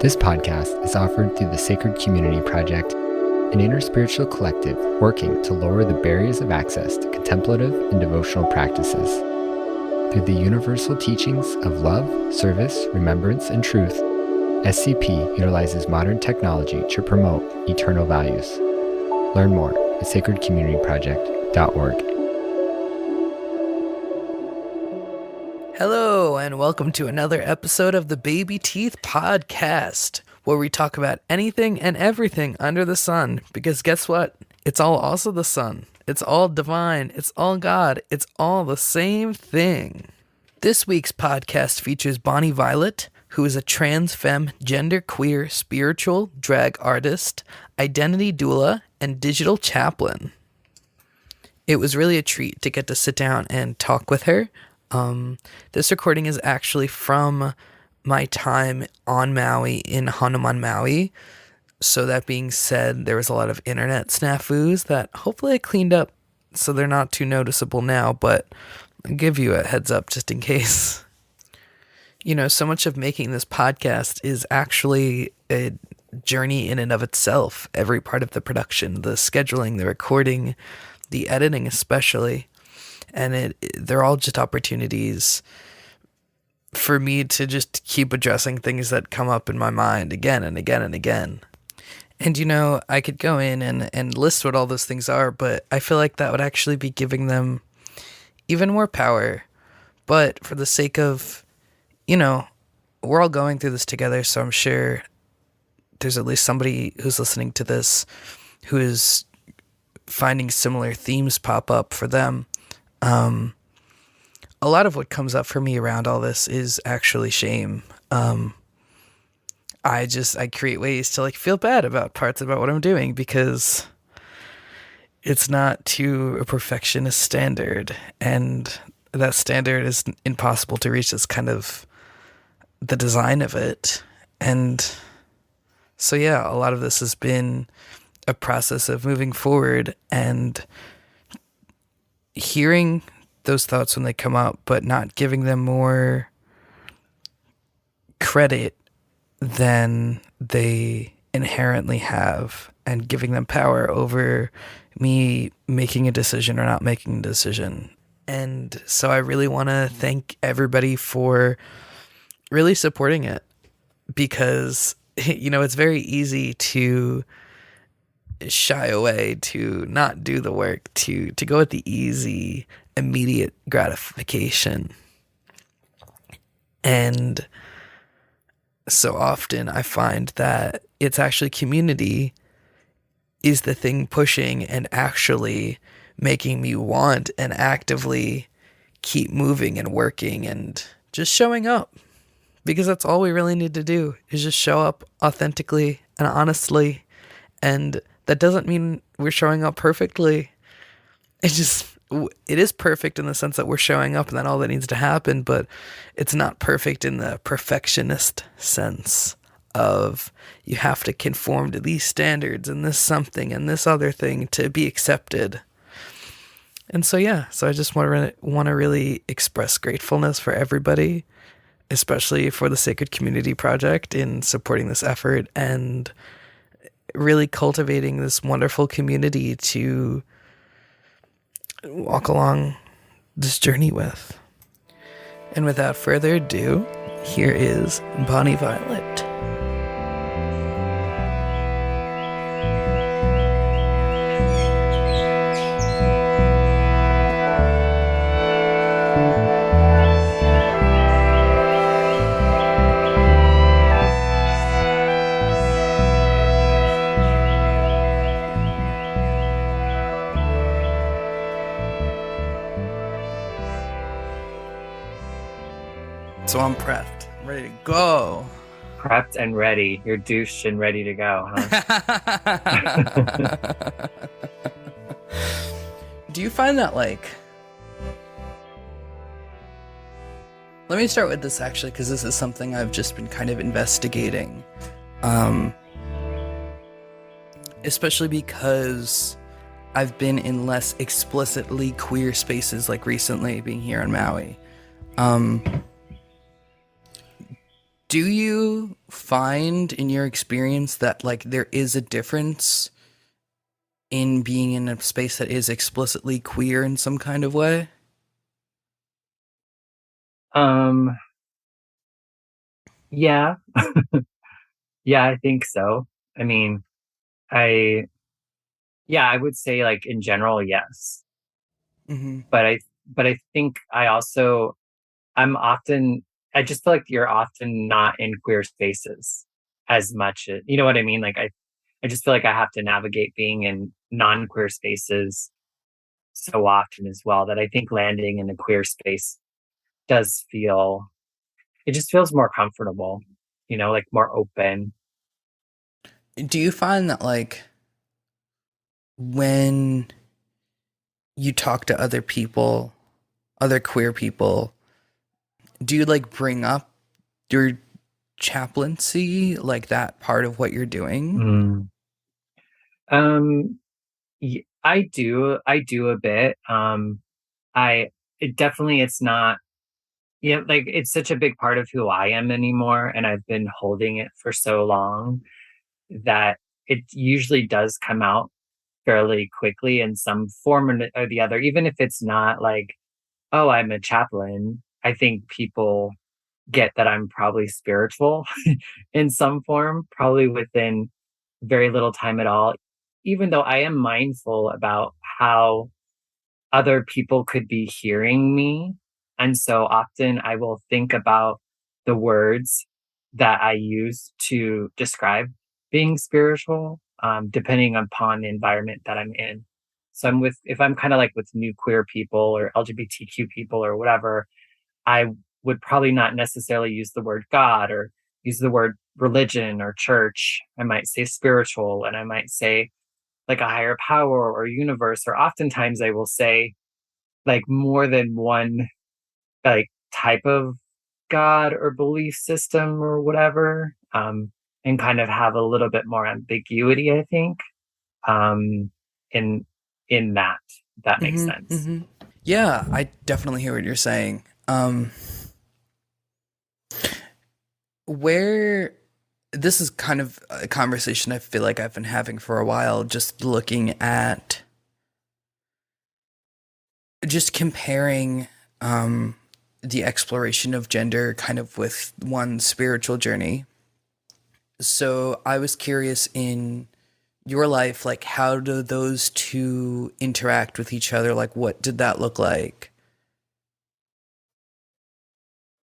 This podcast is offered through the Sacred Community Project, an interspiritual collective working to lower the barriers of access to contemplative and devotional practices. Through the universal teachings of love, service, remembrance, and truth, SCP utilizes modern technology to promote eternal values. Learn more at sacredcommunityproject.org. Hello, and welcome to another episode of the Baby Teeth Podcast, where we talk about anything and everything under the sun, because guess what? It's all also the sun. It's all divine. It's all God. It's all the same thing. This week's podcast features Bonnie Violet, who is a trans femme, genderqueer, spiritual drag artist, identity doula, and digital chaplain. It was really a treat to get to sit down and talk with her. This recording is actually from my time on Maui in Hanuman, Maui. So that being said, there was a lot of internet snafus that hopefully I cleaned up so they're not too noticeable now, but I'll give you a heads up just in case. You know, so much of making this podcast is actually a journey in and of itself. Every part of the production, the scheduling, the recording, the editing especially. And they're all just opportunities for me to just keep addressing things that come up in my mind again and again and again. And, you know, I could go in and list what all those things are, but I feel like that would actually be giving them even more power. But for the sake of, you know, we're all going through this together, so I'm sure there's at least somebody who's listening to this who is finding similar themes pop up for them. A lot of what comes up for me around all this is actually shame. I create ways to feel bad about parts about what I'm doing because it's not to a perfectionist standard, and that standard is impossible to reach. It's kind of the design of it. And so, yeah, a lot of this has been a process of moving forward and hearing those thoughts when they come up, but not giving them more credit than they inherently have, and giving them power over me making a decision or not making a decision. And so I really want to thank everybody for really supporting it, because, you know, it's very easy to shy away, to not do the work, to go with the easy, immediate gratification. And so often I find that it's actually community is the thing pushing and actually making me want and actively keep moving and working and just showing up, because that's all we really need to do, is just show up authentically and honestly. And that doesn't mean we're showing up perfectly. It is perfect in the sense that we're showing up and that all that needs to happen, but it's not perfect in the perfectionist sense of you have to conform to these standards and this something and this other thing to be accepted. And so, yeah, so I just want to really express gratefulness for everybody, especially for the Sacred Community Project in supporting this effort and really cultivating this wonderful community to walk along this journey with. And without further ado, here is Bonnie Violet. So I'm prepped. I'm ready to go. Prepped and ready. You're douched and ready to go, huh? Do you find that, let me start with this actually, because this is something I've just been kind of investigating. Especially because I've been in less explicitly queer spaces recently, being here on Maui. Do you find in your experience that like there is a difference in being in a space that is explicitly queer in some kind of way? Um, yeah, yeah, I think so. I mean, I, yeah, I would say like in general, yes. Mm-hmm. But I think I'm often, I just feel like you're often not in queer spaces as much. You know what I mean? I just feel like I have to navigate being in non-queer spaces so often as well that I think landing in a queer space does feel, it just feels more comfortable, like more open. Do you find that like when you talk to other people, other queer people, do you like bring up your chaplaincy, like that part of what you're doing? Mm. Um, I do a bit. I, it definitely, it's not, like it's such a big part of who I am anymore. And I've been holding it for so long that it usually does come out fairly quickly in some form or the other, even if it's not like, oh, I'm a chaplain. I think people get that I'm probably spiritual in some form, probably within very little time at all, even though I am mindful about how other people could be hearing me. And so often I will think about the words that I use to describe being spiritual, depending upon the environment that I'm in. So if I'm kind of like with new queer people or LGBTQ people or whatever, I would probably not necessarily use the word God or use the word religion or church. I might say spiritual, and I might say like a higher power or universe, or oftentimes I will say like more than one like type of God or belief system or whatever, and kind of have a little bit more ambiguity, I think, um, in that. If that makes Mm-hmm. sense. Mm-hmm. Yeah, I definitely hear what you're saying. Where this is kind of a conversation I feel like I've been having for a while, just looking at, just comparing the exploration of gender kind of with one's spiritual journey. So I was curious in your life, like how do those two interact with each other? Like what did that look like?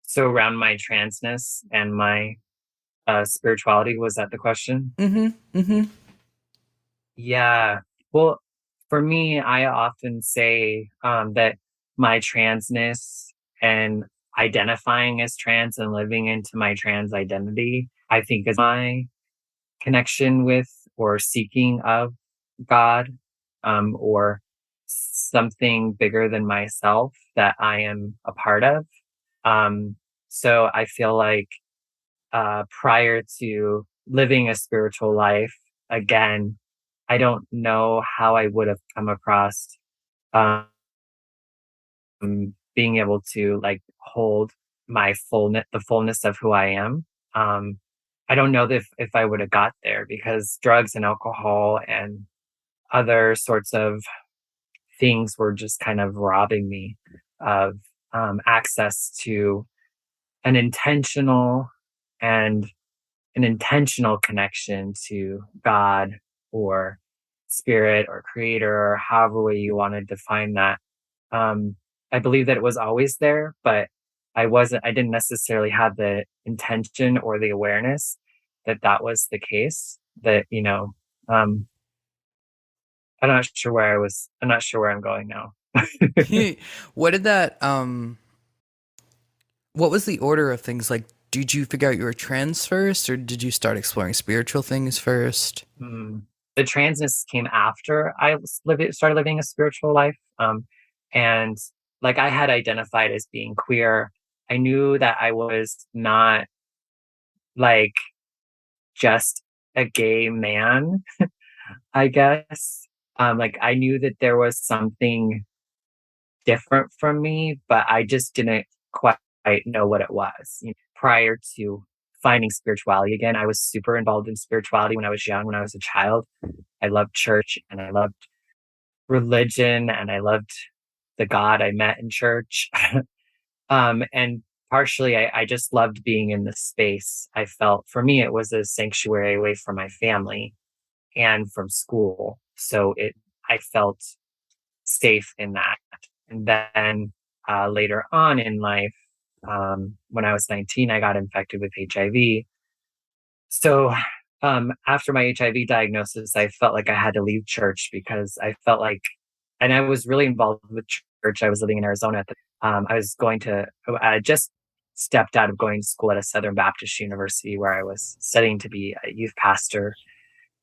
So around my transness and my spirituality, was that the question? Mm-hmm. Mm-hmm. Yeah. Well, for me, I often say that my transness and identifying as trans and living into my trans identity, I think is my connection with or seeking of God, or something bigger than myself that I am a part of. Um, so I feel like prior to living a spiritual life, again, I don't know how I would have come across um, being able to like hold my fullness, the fullness of who I am. Um, I don't know if I would have got there because drugs and alcohol and other sorts of things were just kind of robbing me of access to an intentional and an intentional connection to God or spirit or creator or however way you want to define that. Um, I believe that it was always there, but I didn't necessarily have the intention or the awareness that that was the case. That, um, I'm not sure where I'm going now. What did that what was the order of things? Like, did you figure out you were trans first, or did you start exploring spiritual things first? Mm. The transness came after started living a spiritual life. And like I had identified as being queer. I knew that I was not like just a gay man, I guess. Like I knew that there was something different from me, but I just didn't quite know what it was, prior to finding spirituality again. I was super involved in spirituality when I was young, when I was a child. I loved church and I loved religion and I loved the God I met in church. And partially, I just loved being in the space. I felt for me, it was a sanctuary away from my family and from school. So I felt safe in that. And then later on in life, when I was 19, I got infected with HIV. So after my HIV diagnosis, I felt like I had to leave church because I felt like, and I was really involved with church. I was living in Arizona at the I was going to, I just stepped out of going to school at a Southern Baptist university where I was studying to be a youth pastor.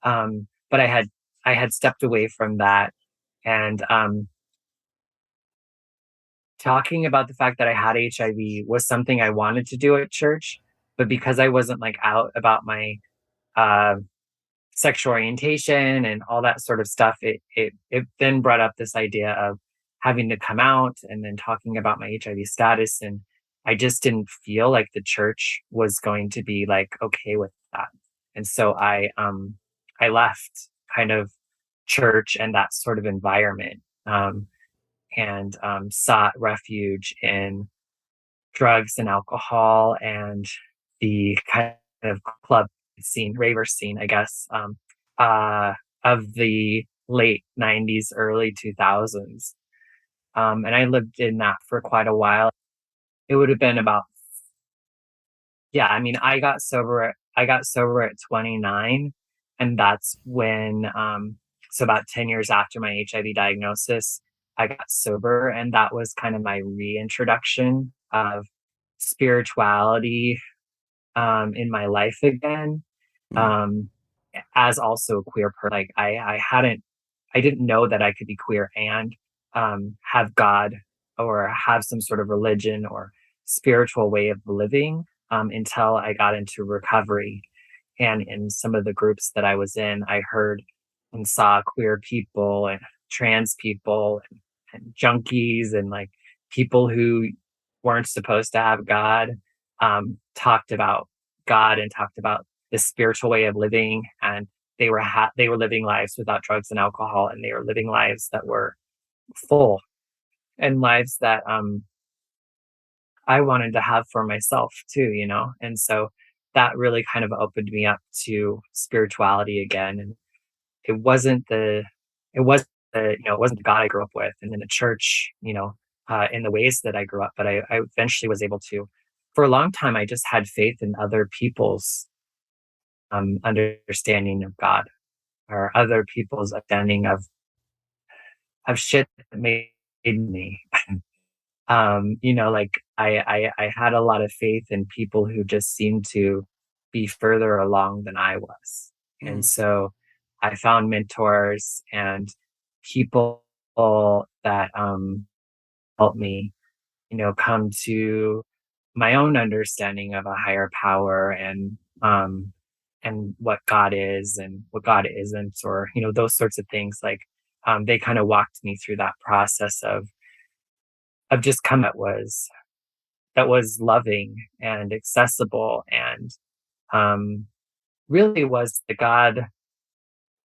But I had stepped away from that and talking about the fact that I had HIV was something I wanted to do at church, but because I wasn't like out about my uh, sexual orientation and all that sort of stuff, it then brought up this idea of having to come out and then talking about my HIV status. And I just didn't feel like the church was going to be like okay with that. And so I left kind of church and that sort of environment. And sought refuge in drugs and alcohol and the kind of club scene, raver scene, I guess, of the late 90s, early 2000s. And I lived in that for quite a while. It would have been about, yeah, I mean, I got sober at 29, and that's when, so about 10 years after my HIV diagnosis, I got sober, and that was kind of my reintroduction of spirituality in my life again. Um, as also a queer person, like I didn't know that I could be queer and have God or have some sort of religion or spiritual way of living until I got into recovery. And in some of the groups that I was in, I heard and saw queer people and trans people and junkies and like people who weren't supposed to have God talked about God and talked about the spiritual way of living. And they were living lives without drugs and alcohol, and they were living lives that were full and lives that I wanted to have for myself too, you know? And so that really kind of opened me up to spirituality again. And it wasn't the, it wasn't it wasn't the God I grew up with and in the church, in the ways that I grew up, but I eventually was able to, for a long time, I just had faith in other people's understanding of God or other people's understanding of shit that made me. Like I had a lot of faith in people who just seemed to be further along than I was. And so I found mentors and people that helped me, come to my own understanding of a higher power and what God is and what God isn't, or, those sorts of things. Like they kind of walked me through that process of just come that was loving and accessible and really was the God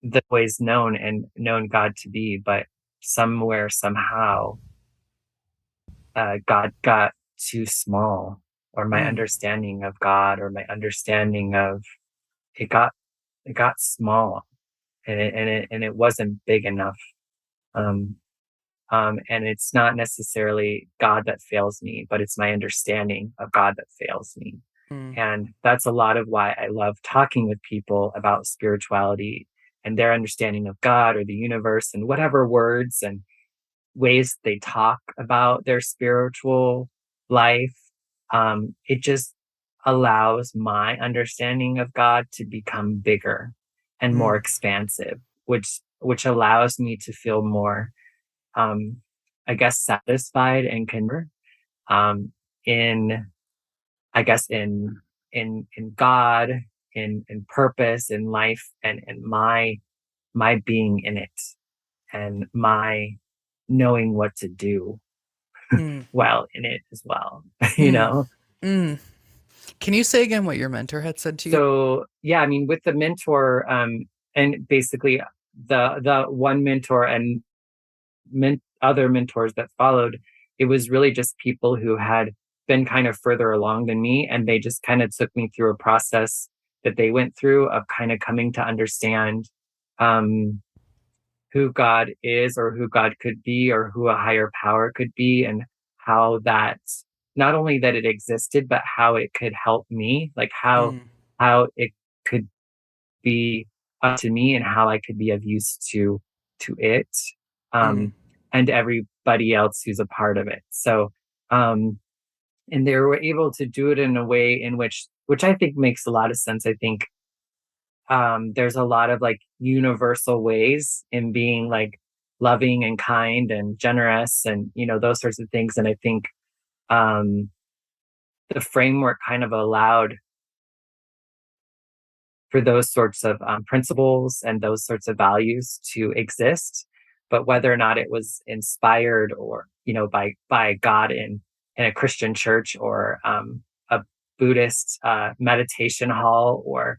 that always known God to be, but somewhere somehow God got too small, or my understanding of God, or my understanding of it got small, and it wasn't big enough. Um, and it's not necessarily God that fails me, but it's my understanding of God that fails me. And that's a lot of why I love talking with people about spirituality and their understanding of God or the universe and whatever words and ways they talk about their spiritual life. It just allows my understanding of God to become bigger and more expansive, which allows me to feel more I guess satisfied and content in I guess in God, in purpose, in life, and my being in it, and my knowing what to do while in it as well. you Mm. know. Mm. Can you say again what your mentor had said to you? So yeah, I mean, with the mentor, and basically the one mentor and other mentors that followed, it was really just people who had been kind of further along than me, and they just kind of took me through a process that they went through of kind of coming to understand um, who God is, or who God could be, or who a higher power could be, and how that, not only that it existed, but how it could help me, like Mm, how it could be up to me, and how I could be of use to it, mm, um, and everybody else who's a part of it. So, um, and they were able to do it in a way in which I think makes a lot of sense. I think there's a lot of like universal ways in being like loving and kind and generous, and those sorts of things. And I think um, the framework kind of allowed for those sorts of principles and those sorts of values to exist. But whether or not it was inspired, or by God in a Christian church, or a Buddhist meditation hall, or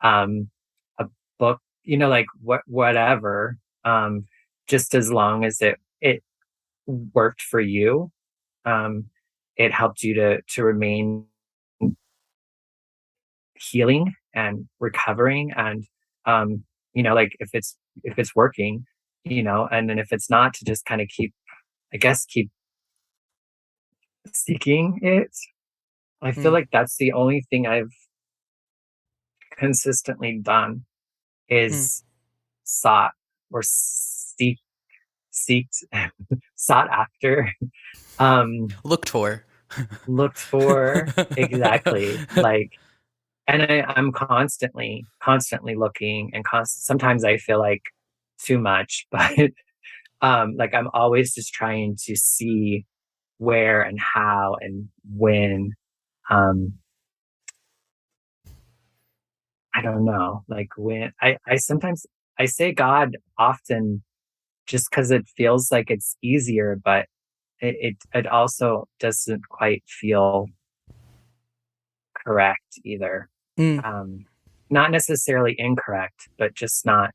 um, a book, like whatever, just as long as it worked for you, um, it helped you to remain healing and recovering, and like if it's working, and then if it's not, to just kind of keep seeking it. I feel mm, like that's the only thing I've consistently done, mm. is sought, or seeked, sought after, um Looked for. looked for, exactly, like. And I'm constantly looking, and sometimes I feel like too much, but like I'm always just trying to see where and how and when. Um, I don't know, like when I sometimes I say God often, just because it feels like it's easier, but it also doesn't quite feel correct either. Mm. Um, Not necessarily incorrect, but just not,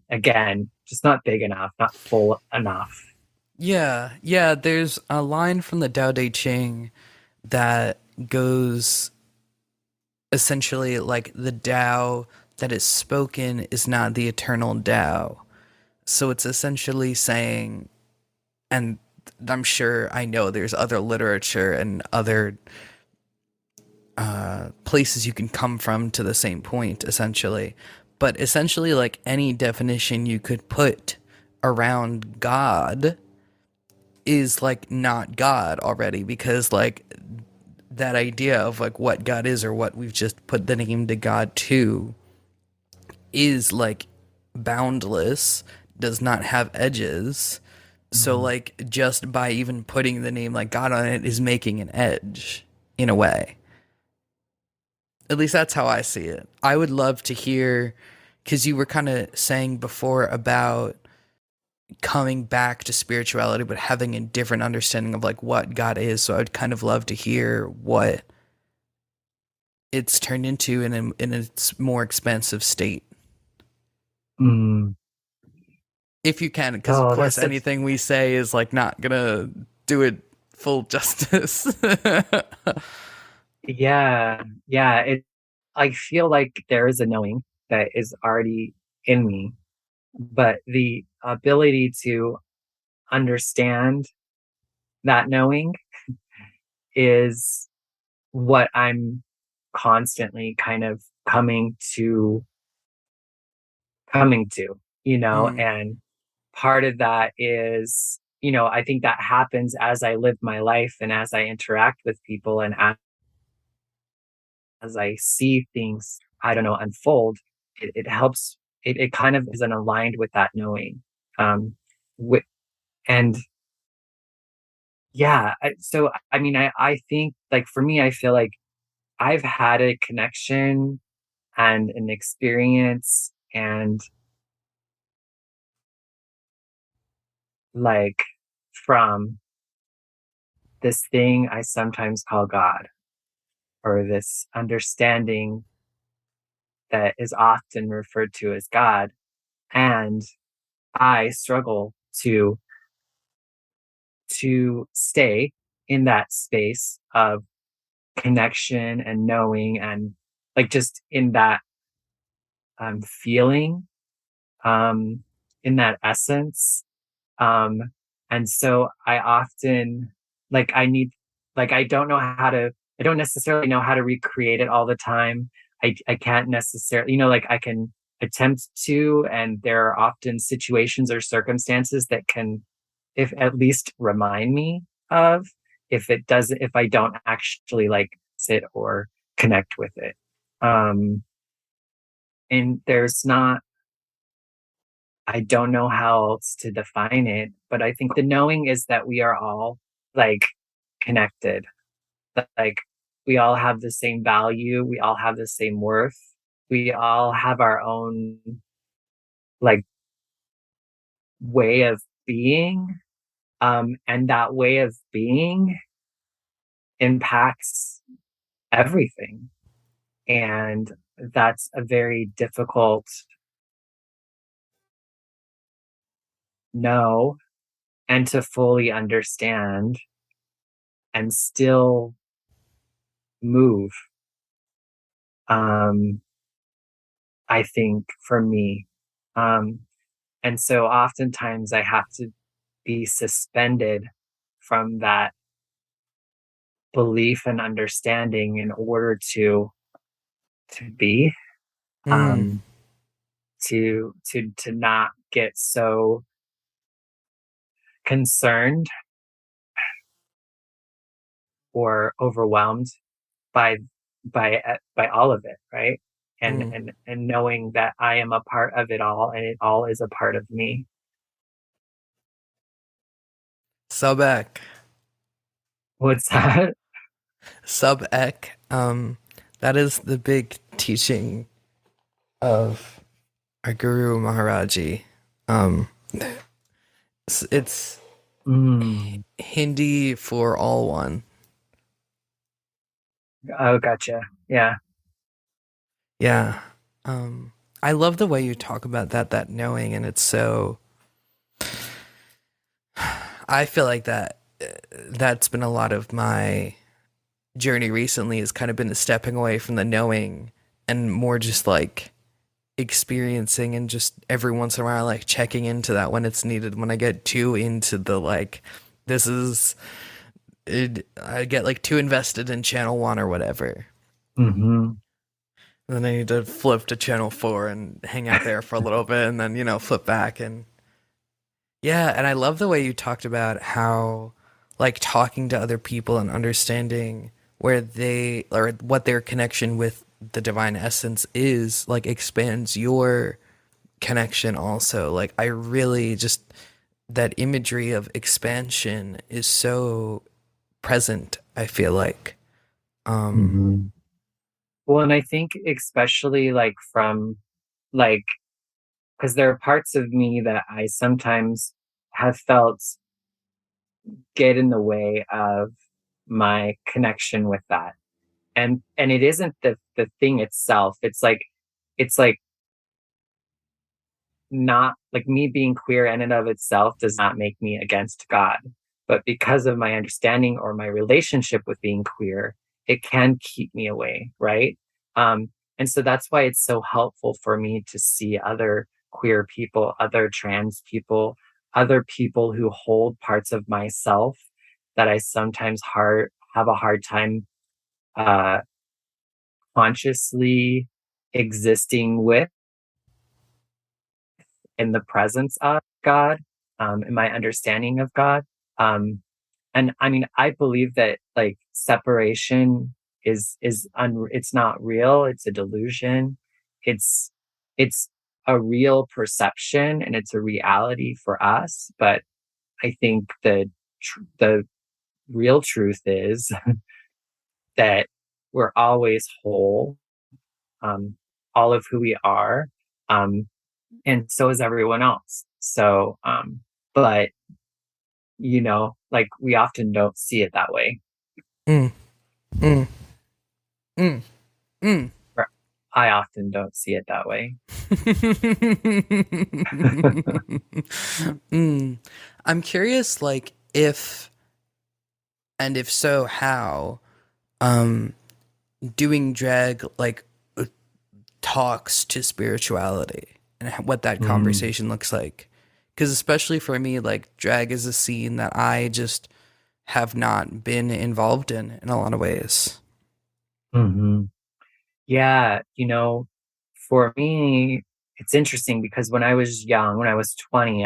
again, just not big enough, not full enough. Yeah, yeah, there's a line from the Tao Te Ching that goes essentially like the Tao that is spoken is not the eternal Tao. So it's essentially saying, and I'm sure I know there's other literature and other places you can come from to the same point, essentially. But essentially, like any definition you could put around God is like not God already, because like that idea of like what God is, or what we've just put the name to God to, is like boundless, does not have edges. So Mhm. like just by even putting the name like God on it is making an edge in a way. At least that's how I see it. I would love to hear, because you were kind of saying before about coming back to spirituality but having a different understanding of like what God is. So I'd kind of love to hear what it's turned into in its more expansive state, Mm. if you can, because of Oh, course that's such. anything we say is like not gonna do it full justice. Yeah, yeah. I feel like there is a knowing that is already in me, but the ability to understand that knowing is what I'm constantly kind of coming to, Mm, and part of that is, I think that happens as I live my life, and as I interact with people, and as I see things, I don't know, unfold. It helps. It kind of isn't aligned with that knowing. With, and yeah, so I mean, I think, like, for me, I feel like I've had a connection and an experience, and like, from this thing I sometimes call God. or this understanding that is often referred to as God. And I struggle to stay in that space of connection and knowing, and like just in that feeling, um, in that essence. Um, and so I often like I need like I don't necessarily know how to recreate it all the time. I can't necessarily, like I can attempt to, and there are often situations or circumstances that can, if at least remind me of, if I don't actually like sit or connect with it. Um, and there's not I don't know how else to define it, but I think the knowing is that we are all like connected. Like we all have the same value, we all have the same worth. We all have our own like way of being. And that way of being impacts everything. And that's a very difficult know and to fully understand and still move. Um, I think for me. Um, and so oftentimes I have to be suspended from that belief and understanding in order to be, Mm. um, to not get so concerned or overwhelmed by by all of it, right? And Mm. and knowing that I am a part of it all, and it all is a part of me. Sub-ek. What's that? Sub-ek. That is the big teaching of our Guru Maharaji. It's Mm. Hindi for all one. Oh, gotcha. Yeah. Yeah. I love the way you talk about that knowing, and it's so. I feel like that's been a lot of my journey recently. Has kind of been stepping away from the knowing and more just like experiencing, and just every once in a while like checking into that when it's needed. When I get too into the like, this is it, I get like too invested in channel one or whatever. Mm-hmm. And then I need to flip to channel four and hang out there for a little bit, and then flip back. And yeah, and I love the way you talked about how like talking to other people and understanding where they or what their connection with the divine essence is like expands your connection also. Like I really just that imagery of expansion is so present, I feel like. Um Mm-hmm. Well, and I think especially like from like, because there are parts of me that I sometimes have felt get in the way of my connection with that. And it isn't the thing itself. It's like not like me being queer in and of itself does not make me against God. But because of my understanding or my relationship with being queer, it can keep me away, right? And so that's why it's so helpful for me to see other queer people, other trans people, other people who hold parts of myself that I sometimes have a hard time uh, consciously existing with in the presence of God, in my understanding of God. Um, and I mean, I believe that like separation it's not real. It's a delusion. It's it's a real perception, and it's a reality for us. But I think the real truth is that we're always whole, um, all of who we are. Um, and so is everyone else. So, but like we often don't see it that way. mm, mm. Mm. Mm. I often don't see it that way. Mm. I'm curious, like, if and if so, how um doing drag like talks to spirituality and what that Mm. conversation looks like. Because especially for me, like drag is a scene that I just have not been involved in a lot of ways. Hmm. Yeah, for me, it's interesting because when I was young, when I was 20,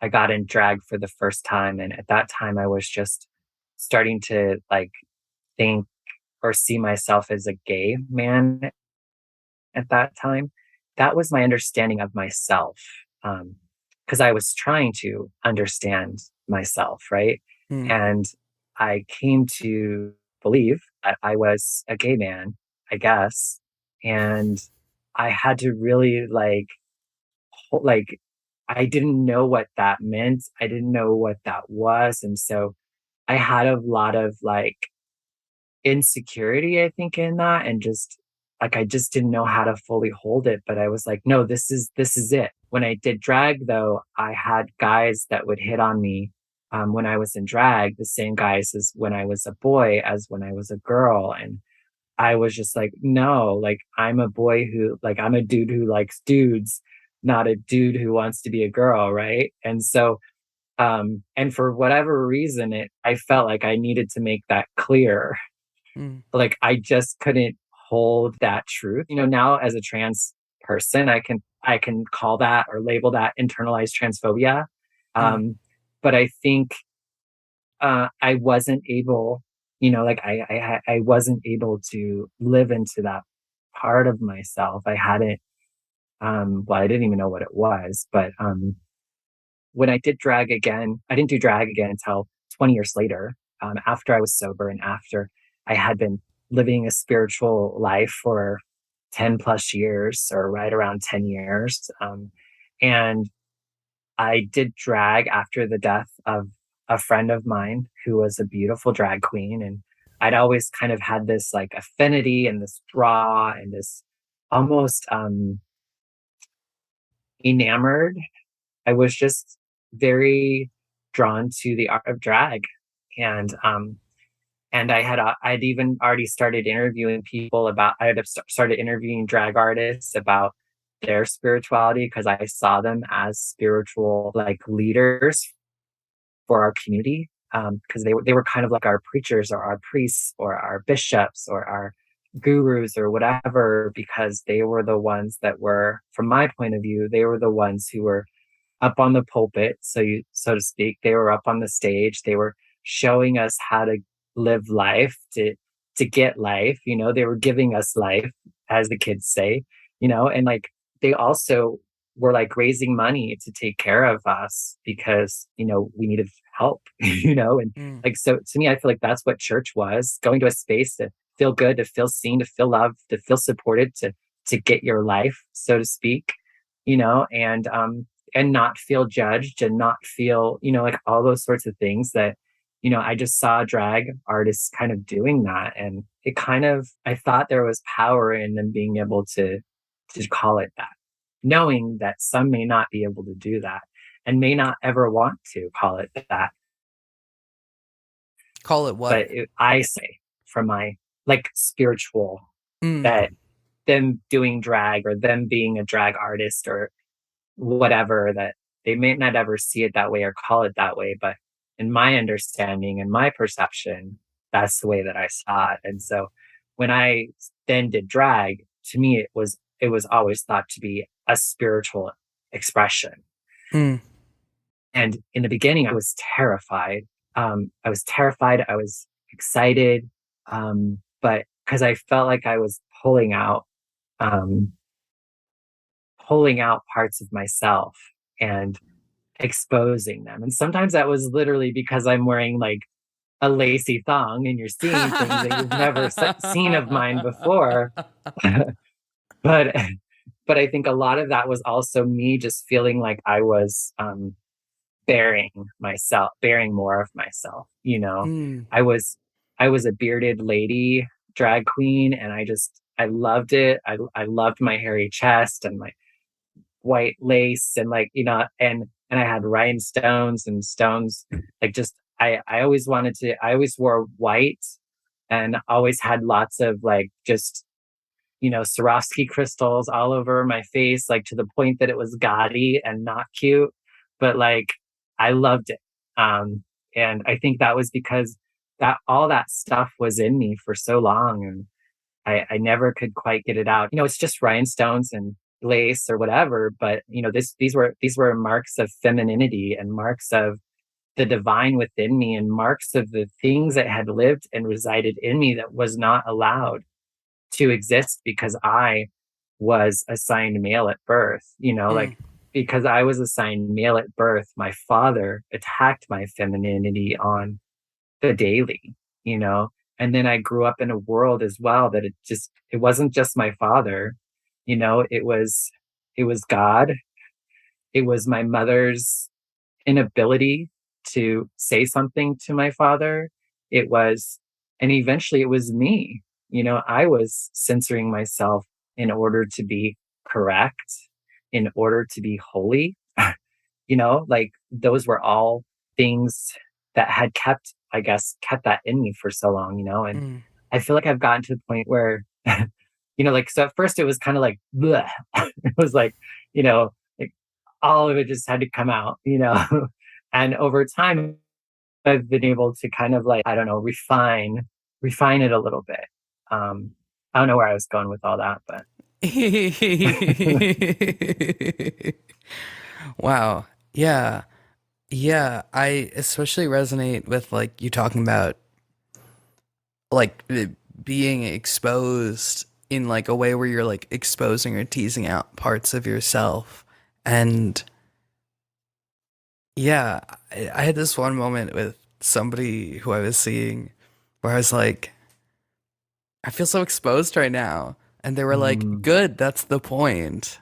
I got in drag for the first time, and at that time I was just starting to like think or see myself as a gay man at that time. That was my understanding of myself. Because I was trying to understand myself, right? Mm, And I came to believe that I was a gay man, I guess. And I had to really like, I didn't know what that meant. I didn't know what that was. And so I had a lot of like insecurity, I think, in that, and just like I just didn't know how to fully hold it. But I was like, no, this is it. When I did drag though, I had guys that would hit on me when I was in drag, the same guys as when I was a boy, as when I was a girl. And I was just like, no, like I'm a boy who like I'm a dude who likes dudes, not a dude who wants to be a girl, right? And so and for whatever reason I felt like I needed to make that clear. mm, Like I just couldn't hold that truth. Now as a trans person, I can call that or label that internalized transphobia. mm, Um, but I think I wasn't able, like I wasn't able to live into that part of myself. I hadn't well, I didn't even know what it was, but when I did drag again, I didn't do drag again until 20 years later, after I was sober and after I had been living a spiritual life for 10 plus years or right around 10 years. And I did drag after the death of a friend of mine who was a beautiful drag queen. And I'd always kind of had this like affinity and this draw and this almost enamored. I was just very drawn to the art of drag. And I'd even already started interviewing people about I had started interviewing drag artists about their spirituality because I saw them as spiritual like leaders for our community. Because they were kind of like our preachers or our priests or our bishops or our gurus or whatever, because they were the ones that were, from my point of view, they were the ones who were up on the pulpit, so to speak. They were up on the stage. They were showing us how to live life, to get life. They were giving us life, as the kids say. And like they also were like raising money to take care of us because we needed help. And mm, like so to me, I feel like that's what church was: going to a space to feel good, to feel seen, to feel loved, to feel supported, to get your life, so to speak. And not feel judged and not feel, like all those sorts of things that, I just saw drag artists kind of doing that. And it kind of, I thought there was power in them being able to call it that, knowing that some may not be able to do that and may not ever want to call it that. call it what? But I say from my like spiritual, Mm, that them doing drag or them being a drag artist or whatever, that they may not ever see it that way or call it that way, but in my understanding and my perception, that's the way that I saw it. And so when I then did drag, to me it was always thought to be a spiritual expression. mm, And in the beginning I was terrified. I was excited, but because I felt like I was um pulling out parts of myself and exposing them. And sometimes that was literally because I'm wearing like a lacy thong and you're seeing things that you've never seen of mine before. but but I think a lot of that was also me just feeling like I was bearing more of myself. mm, I was I was a bearded lady drag queen, and I loved it. I loved my hairy chest and my white lace, and like, and I had rhinestones and stones. Like, just I always wanted to. I always wore white, and always had lots of like just Swarovski crystals all over my face, like to the point that it was gaudy and not cute, but like I loved it. And I think that was because that all that stuff was in me for so long, and I never could quite get it out. It's just rhinestones and lace or whatever, but these were marks of femininity and marks of the divine within me and marks of the things that had lived and resided in me that was not allowed to exist because I was assigned male at birth, like, Mm. because I was assigned male at birth, my father attacked my femininity on the daily, you know? And then I grew up in a world as well that it wasn't just my father, it was God. It was my mother's inability to say something to my father. It was, and eventually it was me. I was censoring myself in order to be correct, in order to be holy. Like those were all things that had I guess, kept that in me for so long, and Mm. I feel like I've gotten to the point where, like, so at first it was kind of like, bleh. It was like, like all of it just had to come out. And over time, I've been able to kind of like, I don't know, refine it a little bit. I don't know where I was going with all that, but Wow. Yeah. Yeah. I especially resonate with like you talking about like being exposed in like a way where you're like exposing or teasing out parts of yourself. And yeah, I had this one moment with somebody who I was seeing where I was like, I feel so exposed right now. And they were like, mm, good, that's the point.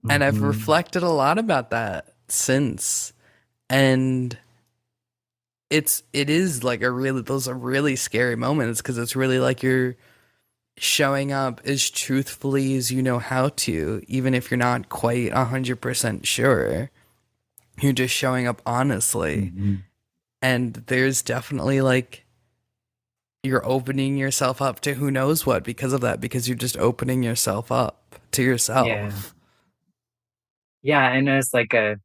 And I've mhm. reflected a lot about that since. And it is like those are really scary moments because it's really like you're showing up as truthfully as you know how to, even if you're not quite 100% sure. You're just showing up honestly. Mhm. And there's definitely like you're opening yourself up to who knows what because of that, because you're just opening yourself up to Yeah. yourself. Yeah. And as like a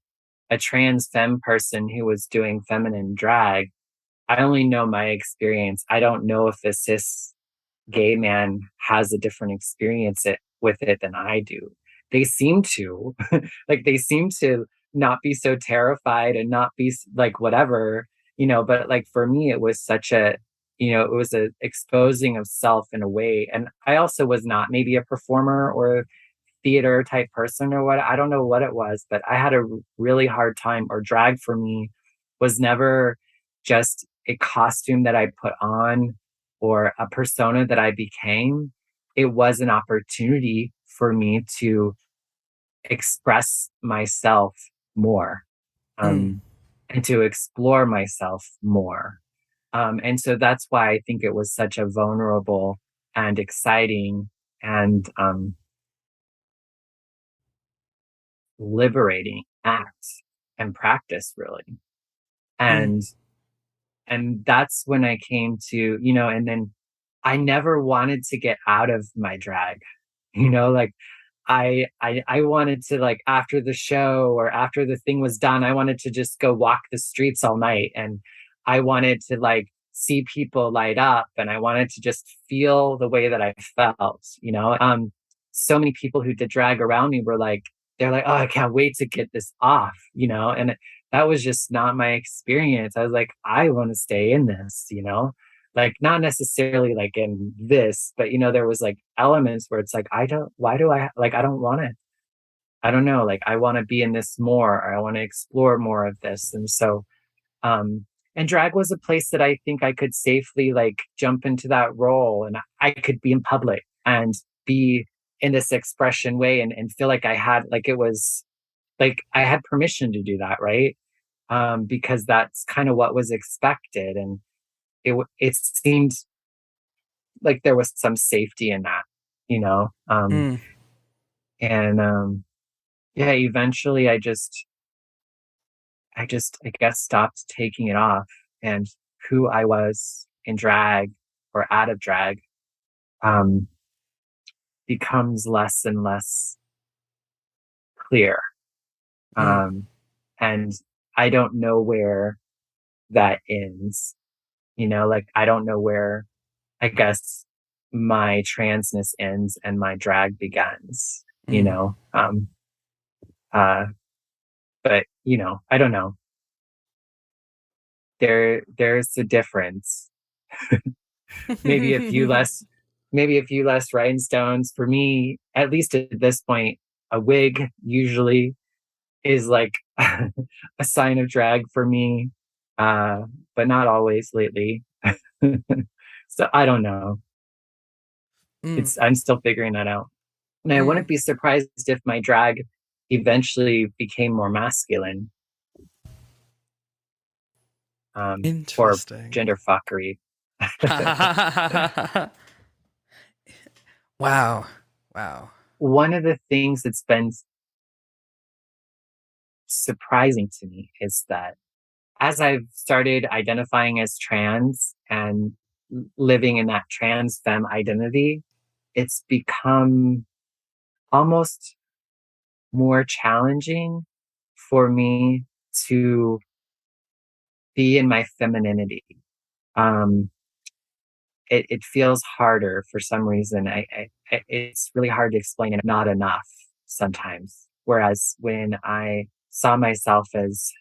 trans femme person who was doing feminine drag, I only know my experience. I don't know if a cis gay man has a different experience with it than I do. They seem to, like, they seem to not be so terrified and not be like whatever, but like for me, it was such it was a exposing of self in a way. And I also was not maybe a performer or theater type person or what. I don't know what it was, but I had a really hard time, or drag for me was never just a costume that I put on or a persona that I became. It was an opportunity for me to express myself more, Mm, um, and to explore myself more. And so that's why I think it was such a vulnerable and exciting and liberating act and practice, really. mm, And and that's when I came to, and then I never wanted to get out of my drag. Like I wanted to, like, after the show or after the thing was done, I wanted to just go walk the streets all night, and I wanted to like see people light up, and I wanted to just feel the way that I felt. So many people who did drag around me were like, they're like, oh, I can't wait to get this off. And that was just not my experience. I was like, I want to stay in this. Like, not necessarily like in this, but there was like elements where it's like, why do I, like, I don't want to, I don't know, like, I want to be in this more, or I want to explore more of this. And so, um, and drag was a place that I think I could safely like jump into that role, and I could be in public and be in this expression way, and feel like I had, like, it was like I had permission to do that. Right. Because that's kind of what was expected. And it seemed like there was some safety in that, you know? Mm. And yeah, eventually I guess stopped taking it off, and who I was in drag or out of drag um becomes less and less clear. Mm. Um and I don't know where that ends, you know, like I don't know where, I guess, my transness ends and my drag begins, you Mm. know. Uh but you know, I don't know. There's a difference. maybe a few less Maybe a few less rhinestones for me, at least at this point. A wig usually is like a sign of drag for me, uh but not always lately. So I don't know. Mm. It's I'm still figuring that out. And I Mm. wouldn't be surprised if my drag eventually became more masculine, for Interesting. gender fuckery. Wow. Wow. One of the things that's been surprising to me is that as I've started identifying as trans and living in that trans femme identity, it's become almost more challenging for me to be in my femininity. Um, it feels harder for some reason. It's really hard to explain, and not enough sometimes. Whereas when I saw myself as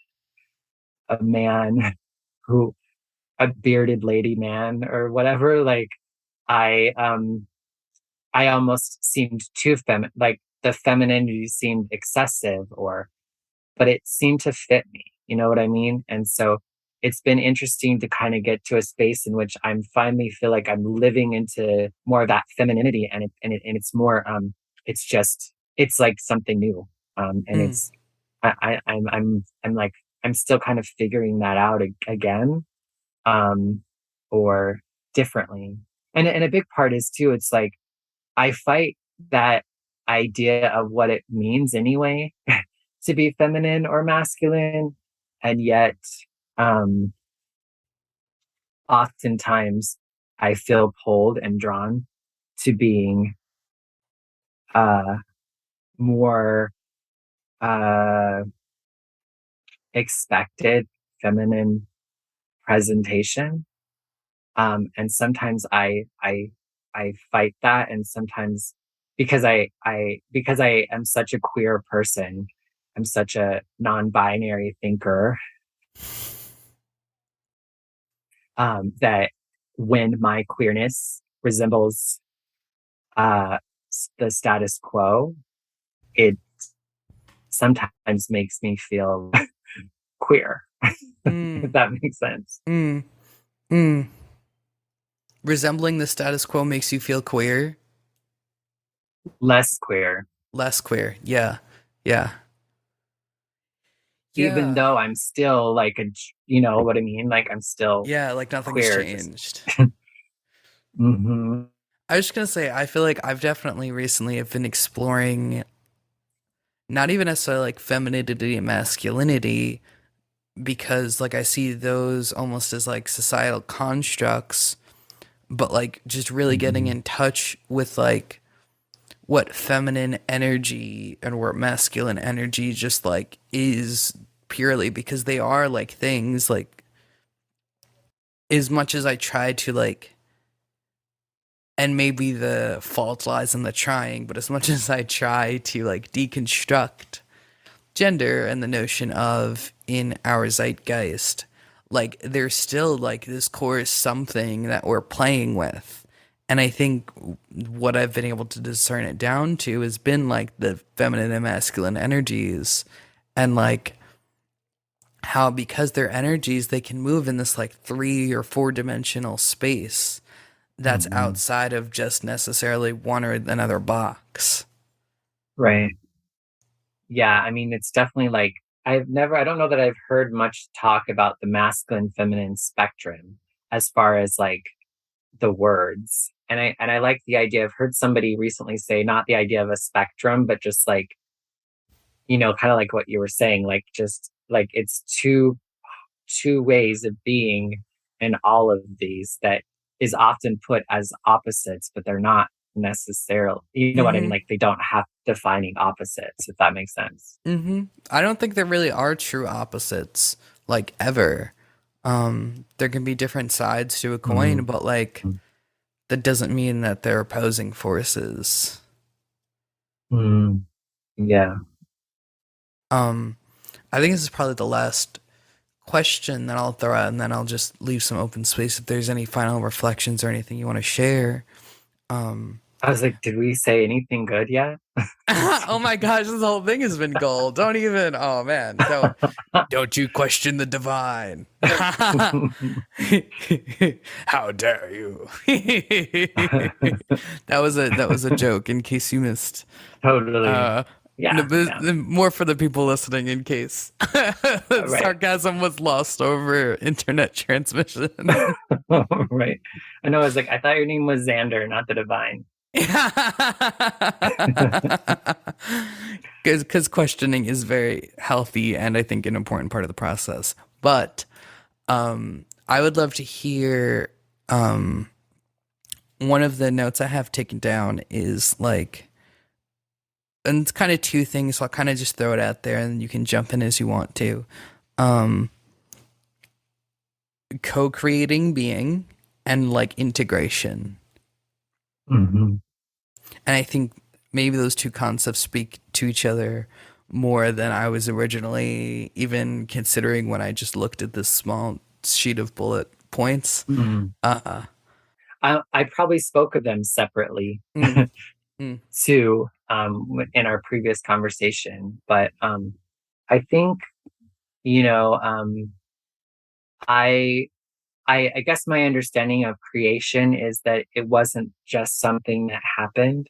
a man who a bearded lady man or whatever, like I um I almost seemed too like the femininity seemed excessive, or but it seemed to fit me. You know what I mean? And so it's been interesting to kind of get to a space in which I'm finally feel like I'm living into more of that femininity, and it's more it's like something new. And Mm. it's I'm like I'm still kind of figuring that out again, um, or differently. And a big part is too, it's like I fight that idea of what it means anyway to be feminine or masculine. And yet, um, oftentimes I feel pulled and drawn to being uh, more uh, expected feminine presentation. And sometimes I fight that, and sometimes because I am such a queer person, I'm such a non-binary thinker, that when my queerness resembles uh, the status quo, it sometimes makes me feel queer, Mm. if that makes sense. Mm. Mm. Resembling the status quo makes you feel queer? Less queer, Less queer. Yeah. Yeah. even Yeah. though I'm still like you know what I mean? Like I'm still Yeah, like nothing has queer, just changed. hmm I was just gonna say, I feel like I've definitely recently have been exploring not even necessarily like femininity and masculinity, because like I see those almost as like societal constructs, but like just really getting hmm in touch with like what feminine energy and what masculine energy just like is, purely because they are like things like, as much as I try to like, and maybe the fault lies in the trying, but as much as I try to like deconstruct gender and the notion of in our zeitgeist, like there's still like this core something that we're playing with. And I think what I've been able to discern it down to has been like the feminine and masculine energies, and like how, because they're energies, they can move in this like 3 or 4 dimensional space that's hmm outside of just necessarily one or another box. right. Yeah, I mean, it's definitely like I don't know that I've heard much talk about the masculine feminine spectrum as far as like the words. and I like the idea. I've heard somebody recently say not the idea of a spectrum, but just like, kind of like what you were saying, like just like it's two ways of being in all of these that is often put as opposites, but they're not necessarily, you know what I mean? Mm-hmm. Like they don't have defining opposites, if that makes sense. Mm-hmm. I don't think there really are true opposites, like ever. There can be different sides to a coin, Mm, but like that doesn't mean that they're opposing forces. mm, yeah. Um, I think this is probably the last question that I'll throw out, and then I'll just leave some open space if there's any final reflections or anything you want to share. Um, I was like, did we say anything good yet? oh my gosh, this whole thing has been gold. Don't even. Oh man, don't you question the divine? How dare you? That was a joke. In case you missed. Totally. Uh, no, Yeah, but yeah. more for the people listening, in case Right. sarcasm was lost over internet transmission. Right. I know. I was like, I thought your name was Xander, not the Divine. Because questioning is very healthy and I think an important part of the process. But I would love to hear one of the notes I have taken down is like, and it's kind of two things. So I'll kind of just throw it out there and you can jump in as you want to. Um, Co-creating being and like integration. Hmm. And I think maybe those two concepts speak to each other more than I was originally even considering when I just looked at this small sheet of bullet points. Mm. Uh, I probably spoke of them separately mm, mm, too, in our previous conversation, but I think, you know, I I guess my understanding of creation is that it wasn't just something that happened.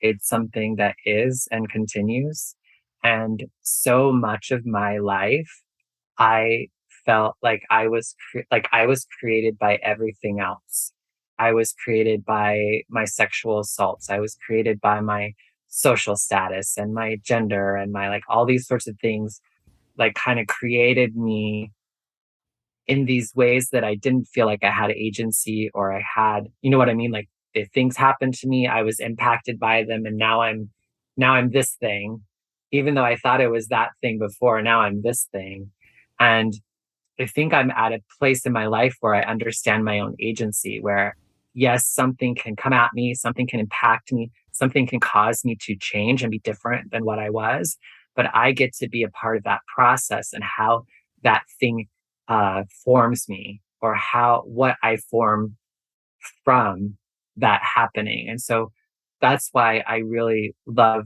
It's something that is and continues. And so much of my life, I felt like I was created by everything else. I was created by my sexual assaults. I was created by my social status and my gender and my like all these sorts of things like kind of created me in these ways that I didn't feel like I had agency or I had, you know what I mean? Like if things happened to me, I was impacted by them and now I'm this thing. Even though I thought it was that thing before, now I'm this thing. And I think I'm at a place in my life where I understand my own agency, where yes, something can come at me, something can impact me, something can cause me to change and be different than what I was. But I get to be a part of that process and how that thing forms me or how what I form from that happening. And so that's why I really love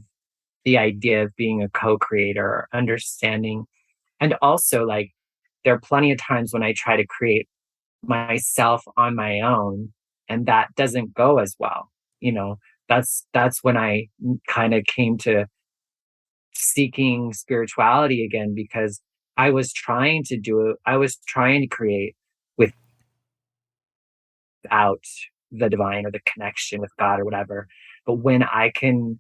the idea of being a co-creator, understanding. And also like there are plenty of times when I try to create myself on my own and that doesn't go as well. You know, that's when I kind of came to seeking spirituality again because I was trying to create without the divine or the connection with God or whatever. But when I can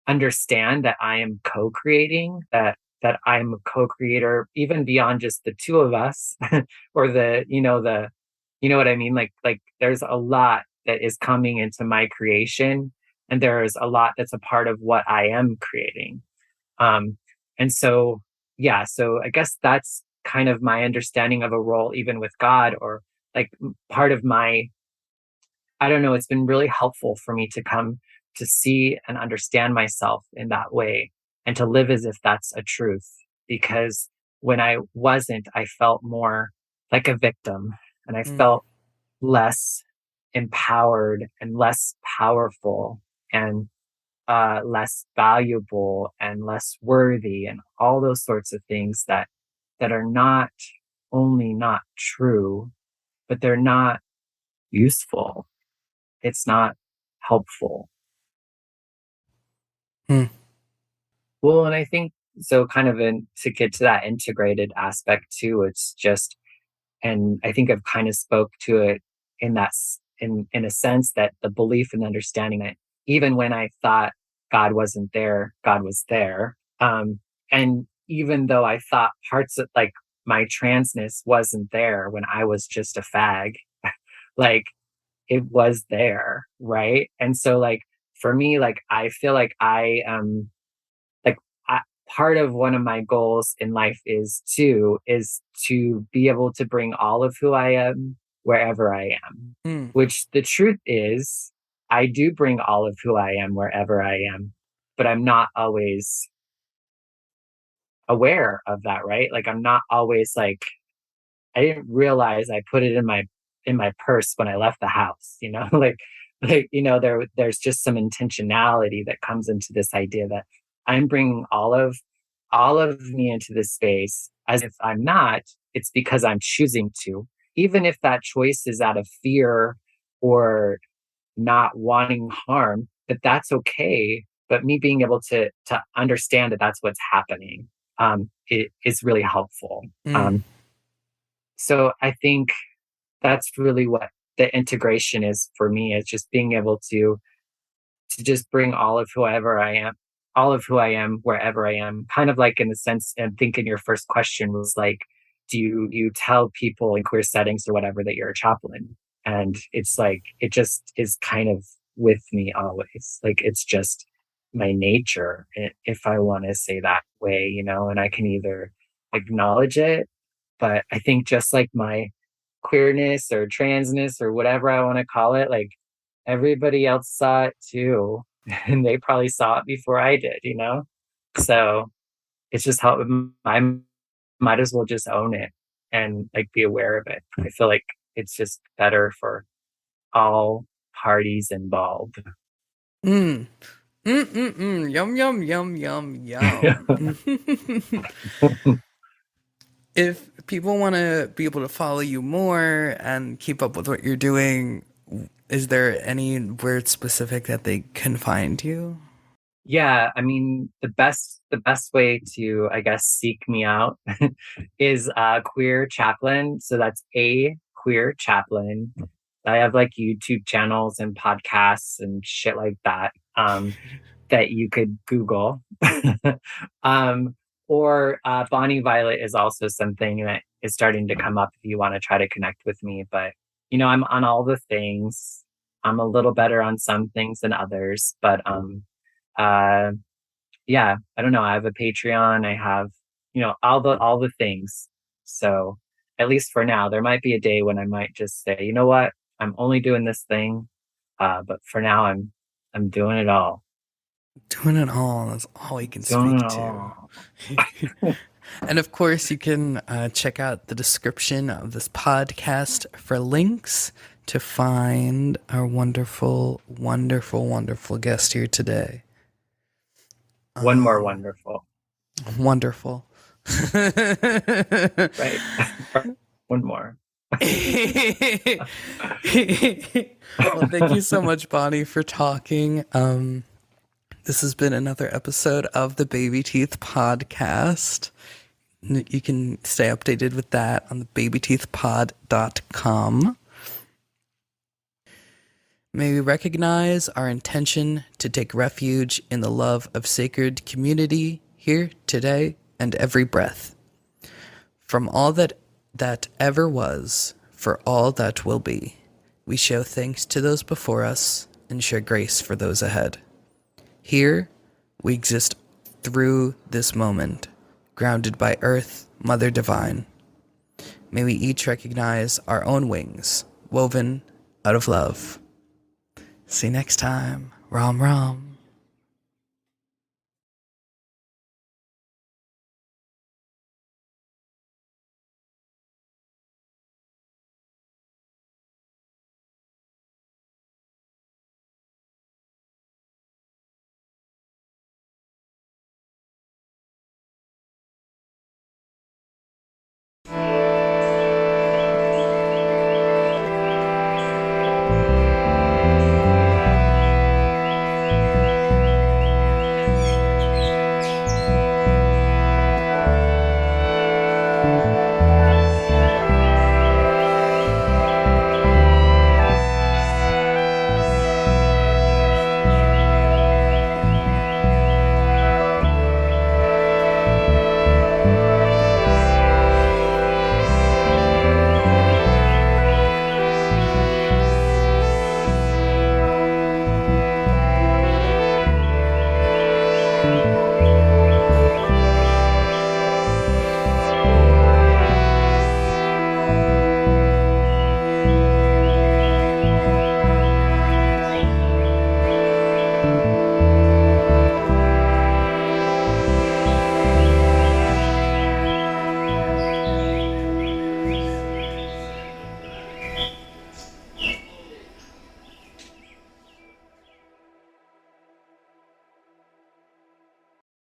understand that I am co-creating, that I'm a co-creator even beyond just the two of us or the you know what I mean? Like there's a lot that is coming into my creation and there's a lot that's a part of what I am creating. Um and so yeah, so I guess that's kind of my understanding of a role even with God or like part of my I don't know, it's been really helpful for me to come to see and understand myself in that way and to live as if that's a truth. Because when I wasn't, I felt more like a victim and I mm, felt less empowered and less powerful and less valuable and less worthy and all those sorts of things that are not only not true, but they're not useful. It's not helpful. mm, Well, and I think so kind of to get to that integrated aspect too, it's just and I think I've kind of spoke to it in in a sense that the belief and understanding that even when I thought God wasn't there, God was there. And even though I thought parts of like my transness wasn't there when I was just a fag, like it was there, right? And so like for me, like I feel like like I, part of one of my goals in life is to be able to bring all of who I am wherever I am. Mm. Which the truth is, I do bring all of who I am wherever I am, but I'm not always aware of that, right? Like I'm not always like I didn't realize I put it in my purse when I left the house, you know, like there's just some intentionality that comes into this idea that I'm bringing all of me into this space. As if I'm not, it's because I'm choosing to, even if that choice is out of fear or not wanting harm, that that's okay. But me being able to understand that that's what's happening, it is really helpful. Mm. So I think that's really what the integration is for me, is just being able to just bring all of who I am wherever I am. Kind of like in the sense, and thinking your first question was like, do you tell people in queer settings or whatever that you're a chaplain? And it's like it just is kind of with me always. Like it's just my nature, if I want to say that way, you know, and I can either acknowledge it, but I think just like my queerness or transness or whatever I want to call it, like everybody else saw it too. And they probably saw it before I did, you know? So it's just how I might as well just own it and like be aware of it. I feel like it's just better for all parties involved. Mm. Mm-mm-mm. Yum, yum, yum, yum, yum. If people want to be able to follow you more and keep up with what you're doing, is there anywhere specific that they can find you? Yeah, I mean the best way to I guess seek me out is queer chaplain. So that's a queer chaplain. I have like YouTube channels and podcasts and shit like that that you could Google. um, or Bonnie Violet is also something that is starting to come up if you want to try to connect with me. But you know, I'm on all the things. I'm a little better on some things than others, but uh yeah, I don't know. I have a Patreon. I have, you know, all the things. So at least for now, there might be a day when I might just say, you know what, I'm only doing this thing. But for now, I'm doing it all. Doing it all. That's all we can Doing speak it to. all. And of course, you can check out the description of this podcast for links to find our wonderful, wonderful, wonderful guest here today. One more wonderful. Wonderful. Right. One more. Well, thank you so much, Bonnie, for talking. This has been another episode of the Baby Teeth Podcast. You can stay updated with that on the babyteethpod.com. May we recognize our intention to take refuge in the love of sacred community here, today, and every breath. From all that ever was, for all that will be, we show thanks to those before us and share grace for those ahead. Here, we exist through this moment, grounded by Earth, Mother Divine. May we each recognize our own wings, woven out of love. See you next time. Rom Rom.